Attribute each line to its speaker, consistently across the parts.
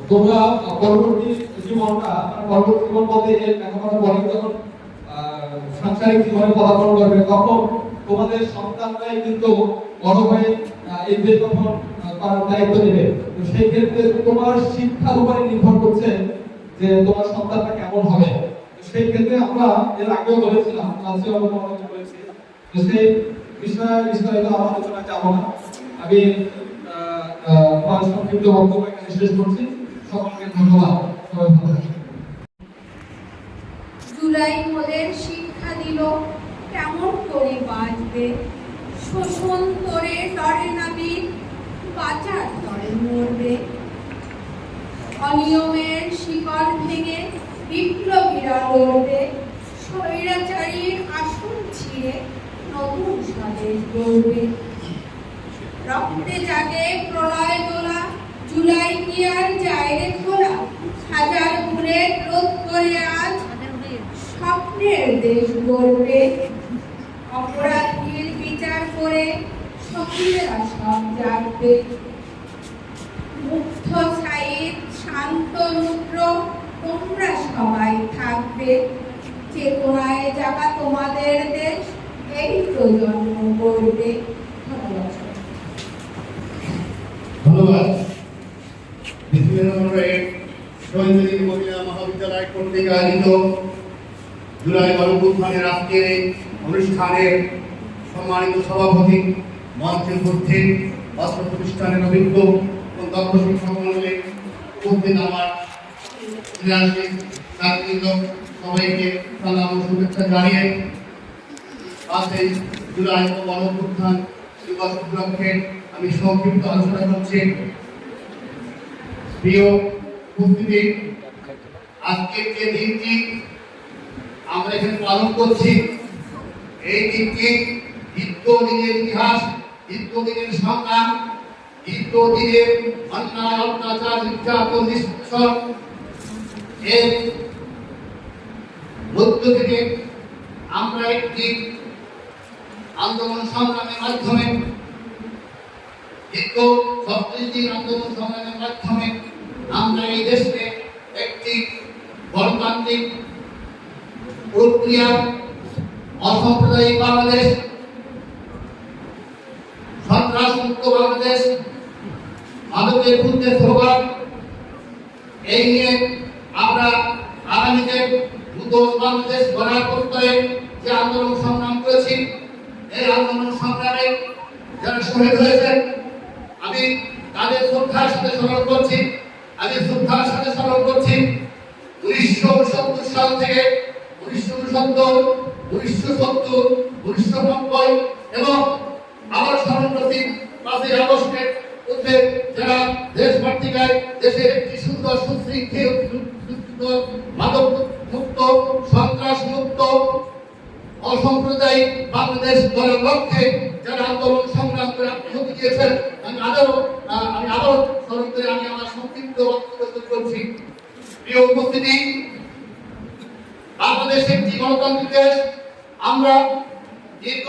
Speaker 1: তোমরা পরবর্তী জীবনটা পরবর্তী জীবন বলতে লেখাপড়া পরে যখন সাংসারিক জীবনে পদার্পণ করবে তখন তোমাদের সন্তানরাই কিন্তু বড় হয়ে এই দেশ গঠন করার দায়িত্ব নেবে। তো সেই ক্ষেত্রে তোমার শিক্ষার উপরে নির্ভর করছে যে তোমার সন্তানটা কেমন হবে। সেই ক্ষেত্রে আমরা এর আগেও বলেছিলাম, আজকে অনেক বলেছি, তো সেই বিষয়ে বিস্তারিত আলোচনা যাব না। আমি সংক্ষিপ্ত বক্তব্য এখানে শেষ করছি। সকলকে ধন্যবাদ। সবাই ভালো থাকবেন।
Speaker 2: জুলাই মোদের শিক্ষা দিল কেমন করে বাঁচবে, শোষণ করে ডরে না বীর, বাঁচার তরে মরবে। অনিয়মের শিকড় ভেঙে বিপ্লবীরা লড়বে, স্বৈরাচারীর আসন ছিঁড়ে নতুন স্বদেশ গড়বে। রক্তে জাগে প্রলয় দোলা, জুলাই কি আর যায় রে খোলা, হাজার বুলেট রোধ করে আজ স্বপ্নের দেশ গড়বে। অপরাধীর বিচার করে শহীদরা সব জাগবে। মুগ্ধ সাইদ শান্ত রুদ্র তোমরা সবাই থাকবে, চেতনায় জাগা তোমাদের দেশ এই প্রজন্ম গড়বে।
Speaker 3: ধন্যবাদ। শহীদ মহিলা মহাবিদ্যালয় কর্তৃক আয়োজিত জুলাই গণঅভ্যুত্থানের আজকের এই অনুষ্ঠানের সম্মানিত সভাপতি, মঞ্চে উপস্থিত অস্ত্র প্রতিষ্ঠানের অভিজ্ঞ এবং দক্ষ শিক্ষক মন্ডলী, উপস্থিত আমার ছাত্রবৃন্দ, সবাইকে সালাম ও শুভেচ্ছা জানিয়ে আজ এই জুলাই গণঅভ্যুত্থান দিবস উপলক্ষে আমি সংক্ষিপ্ত আলোচনা করছি। প্রিয় উপস্থিতি, আজকের যে দিনটি আমরা এখানে পালন করছি, এই দিনটি দীর্ঘদিনের ইতিহাস, দীর্ঘদিনের সংগ্রাম, দীর্ঘদিনের অন্যায় অত্যাচার নির্যাতন নিষ্পেষণ এর মধ্য থেকে আমরা একটি আন্দোলন সংগ্রামের মাধ্যমে, দীর্ঘ 36 দিন আন্দোলন সংগ্রামের মাধ্যমে আমরা এই দেশকে একটি গণতান্ত্রিক প্রক্রিয়া, অসাম্প্রদায়িক বাংলাদেশ, সন্ত্রাস মুক্ত বাংলাদেশ, মাদকের বিরুদ্ধে স্লোগান, এই নিয়ে আমরা আগামীতে নতুন বাংলাদেশ গড়ার প্রত্যয়ে যে আন্দোলন সংগ্রাম করেছি, এই আন্দোলন সংগ্রামে যারা শহীদ হয়েছেন আমি তাদের শ্রদ্ধার সাথে স্মরণ করছি। আমি শ্রদ্ধার সাথে স্মরণ করছি 1969 সাল থেকে 1969, 1970, 1990 এবং আবার স্মরণ করছি 5ই আগস্টের মধ্যে যারা দেশ মাতৃকায় দেশের একটি সুন্দর সুশৃঙ্খল মাদক মুক্ত, সন্ত্রাস মুক্ত, অসাম্প্রদায়িক বাংলাদেশ গড়ার লক্ষ্যে যারা আন্দোলন সংগ্রাম করে আত্মহত্যা দিয়েছেন, আমি আবারও স্মরণ করে আমি আমার সংক্ষিপ্ত বক্তব্য করছি। প্রিয় উপস্থিতি, বাংলাদেশ একটি গণতান্ত্রিক দেশ। আমরা দীর্ঘ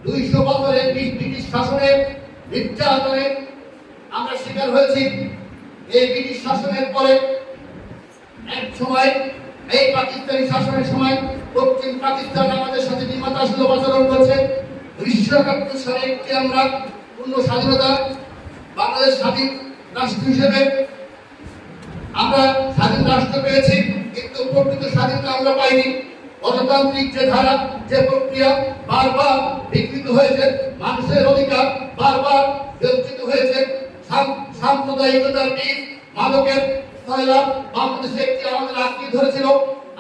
Speaker 3: 200 বছরের ব্রিটিশ শাসনের নির্যাতনে আমরা শিকার হয়েছি। এই ব্রিটিশ শাসনের পরে এক সময় এই পাকিস্তানি শাসনের সময় পশ্চিম পাকিস্তান আমাদের সাথে নির্মাতাসুলভ আচরণ করছে। 1971 সালে একটি আমরা পূর্ণ স্বাধীনতা, বাংলাদেশ স্বাধীন রাষ্ট্র হিসেবে আমরা স্বাধীন রাষ্ট্র পেয়েছি, কিন্তু প্রকৃত স্বাধীনতা আমরা পাইনি। গণতান্ত্রিক যে ধারা, যে প্রক্রিয়া বারবার বিকৃত হয়েছে, মানুষের অধিকার বারবার বঞ্চিত হয়েছে। সাম্প্রদায়িকতার বীজ, মাদকের সয়লাভ বাংলাদেশে একটি আমাদের আঁকড়ে ধরেছিল।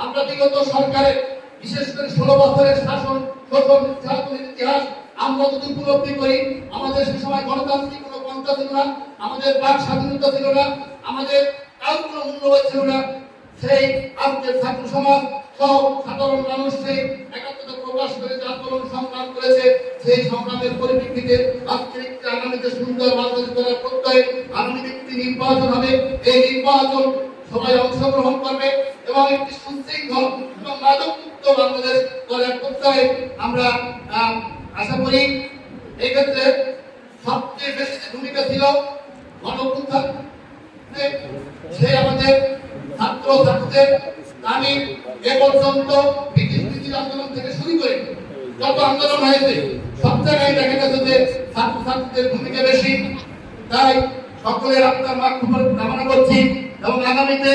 Speaker 3: আমরা বিগত সরকারের বিশেষ করে 16 বছরের শাসন, শোষণ, নির্যাতনের ইতিহাস আমরা যদি উপলব্ধি করি, আমাদের সে সময় গণতান্ত্রিক কোনো পন্থা ছিল না, আমাদের বাক স্বাধীনতা ছিল না, আমাদের কারো কোনো মূল্যবোধ ছিল না। সেই আজকের ছাত্র সমাজ সহ সাধারণ মানুষ সেই একাত্মতা প্রকাশ করে যে আন্দোলন সংগ্রাম করেছে, সেই সংগ্রামের পরিপ্রেক্ষিতে আজকের একটি আগামীতে সুন্দর বাংলাদেশ গড়ার প্রত্যয়ে আগামীতে একটি নির্বাচন হবে। এই নির্বাচন সবাই অংশগ্রহণ করবে এবং একটি সুশৃঙ্খল এবং মাদকমুক্ত বাংলাদেশ গড়ার প্রত্যয়ে আমরা আশা করি। এই ক্ষেত্রে সবচেয়ে বেশি ভূমিকা ছিল গণঅভ্যুত্থান ছাত্র ছাত্রীদের আমি এ পর্যন্ত ব্রিটিশ বিরোধী আন্দোলন থেকে শুরু করে যত আন্দোলন হয়েছে সব জায়গায় দেখা গেছে যে ছাত্র ছাত্রীদের ভূমিকা বেশি। তাই সকলের আত্মার মাগফিরাত কামনা করছি এবং আগামীতে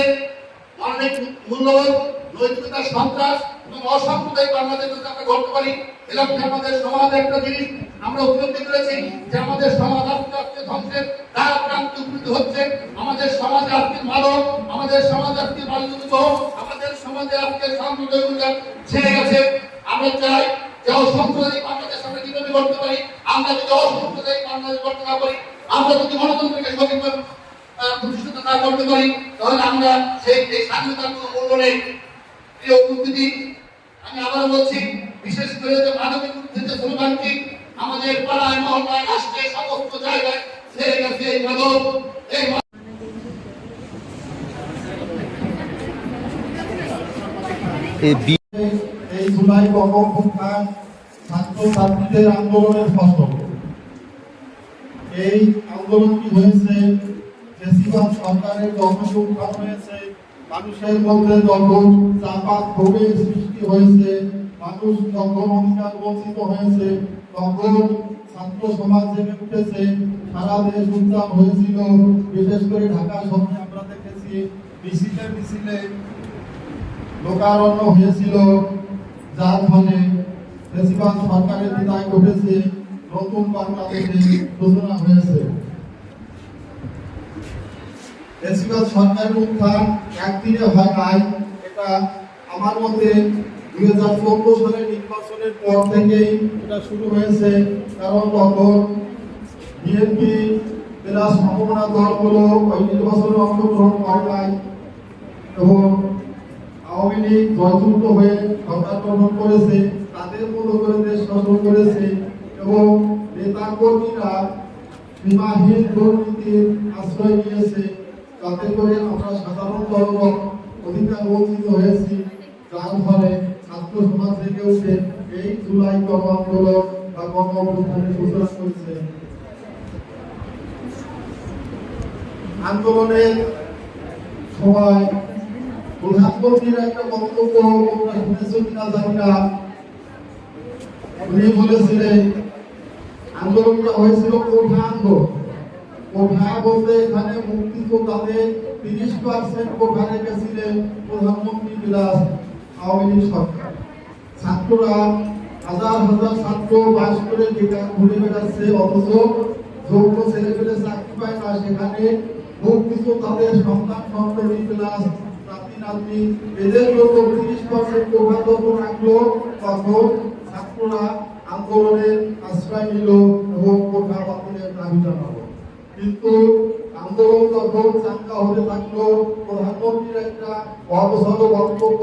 Speaker 3: অনেক মূল্যবোধ নৈতিকতার সন্ত্রাস এবং অসাম্প্রদায়িক বাংলাদেশ যদি আমরা গড়তে পারি, এলাকায় আমাদের সমাজে একটা জিনিস আমরা উপলব্ধি করেছি যে আমাদের সমাজ আস্তে আস্তে ধ্বংসের দ্বার প্রান্তে উপনীত হচ্ছে। আমাদের সমাজে আজকে মাদক, আমাদের সমাজে আজকে বাল্যবিবাহ, আমাদের সমাজে আজকে সাম্প্রদায়িকতা ছেড়ে গেছে। আমরা চাই যে অসাম্প্রদায়িক বাংলাদেশ আমরা কিভাবে করতে পারি। আমরা যদি অসাম্প্রদায়িক বাংলাদেশ করতে না পারি, আমরা যদি গণতন্ত্রকে সঠিকভাবে প্রতিষ্ঠিত না করতে পারি, তাহলে আমরা সেই স্বাধীনতার কোনো মূল্য নেই। প্রিয় উপস্থিতি, আমি আবার বলছি, বিশেষ করে যে মানবিক বিরুদ্ধে যে স্লোগানটি আমাদের পাড়ায় মহল্লায় রাষ্ট্রে সমস্ত জায়গায় ছেড়ে গেছে এই মাদক,
Speaker 4: এই জুলাই গণঅভ্যুত্থান ছাত্র ছাত্রীদের আন্দোলনের ফসল। এই আন্দোলনটি হয়েছে ফ্যাসিবাদ সরকারের যখন উত্থান হয়েছে, মানুষের মধ্যে যখন চাপা ক্ষোভের সৃষ্টি হয়েছে, মানুষ যখন অধিকার বঞ্চিত হয়েছে, তখন ছাত্র সমাজ জেগে উঠেছে। সারা দেশ উত্তাপ হয়েছিল। বিশেষ করে ঢাকা শহরে আমরা দেখেছি মিছিলে মিছিলে লোকারণ্য হয়েছিল, যার ফলে ফ্যাসিবাদ সরকারের বিদায় ঘটেছে, নতুন বাংলাদেশের সূচনা হয়েছে। ফ্যাসিবাদ সরকারের উত্থান একদিনে হয় নাই। এটা আমার মতে 2014 সালের নির্বাচনের পর থেকেই এটা শুরু হয়েছে। কারণ তখন বিএনপি প্লাস সমমনা দলগুলো ওই নির্বাচনে অংশগ্রহণ করে নাই এবং আওয়ামী লীগ জয়যুক্ত হয়ে সরকার গঠন করেছে, তাদের মতো করে দেশ শাসন করেছে এবং নেতা কর্মীরা সীমাহীন দুর্নীতির আশ্রয় নিয়েছে, যাতে করে আমরা সাধারণ জনগণ অধিকার বঞ্চিত হয়েছি। যার ফলে ছাত্র সমাজ থেকে উঠে এই জুলাই গণ আন্দোলন বা গণ অভ্যুত্থানের সূচনা করেছে। আন্দোলনের সময় প্রধানমন্ত্রীর একটা বক্তব্য শুনেছেন কিনা জানি না, উনি বলেছিলেন আন্দোলনটা হয়েছিল কোঠা আন্দোলন। কোঠা বলতে এখানে মুক্তিযোদ্ধাদের 30% কোঠা রেখেছিলেন প্রধানমন্ত্রী বিলাস আওয়ামী লীগ সরকার। ছাত্ররা হাজার হাজার ছাত্র বাস করে বেকার ঘুরে বেড়াচ্ছে, অথচ যোগ্য ছেলে পেলে চাকরি পায় না। সেখানে মুক্তিযোদ্ধাদের সন্তান সন্ততি বিলাস নাতি এদের জন্য 30% কোঠা যখন রাখলো, তখন ছাত্ররা আন্দোলনের আশ্রয় নিল এবং কোঠা বাতিলের দাবি জানালো। কিন্তু আন্দোলন যখন চাঙ্গা হতে থাকলো, প্রধানমন্ত্রীর একটা অবসর বক্তব্য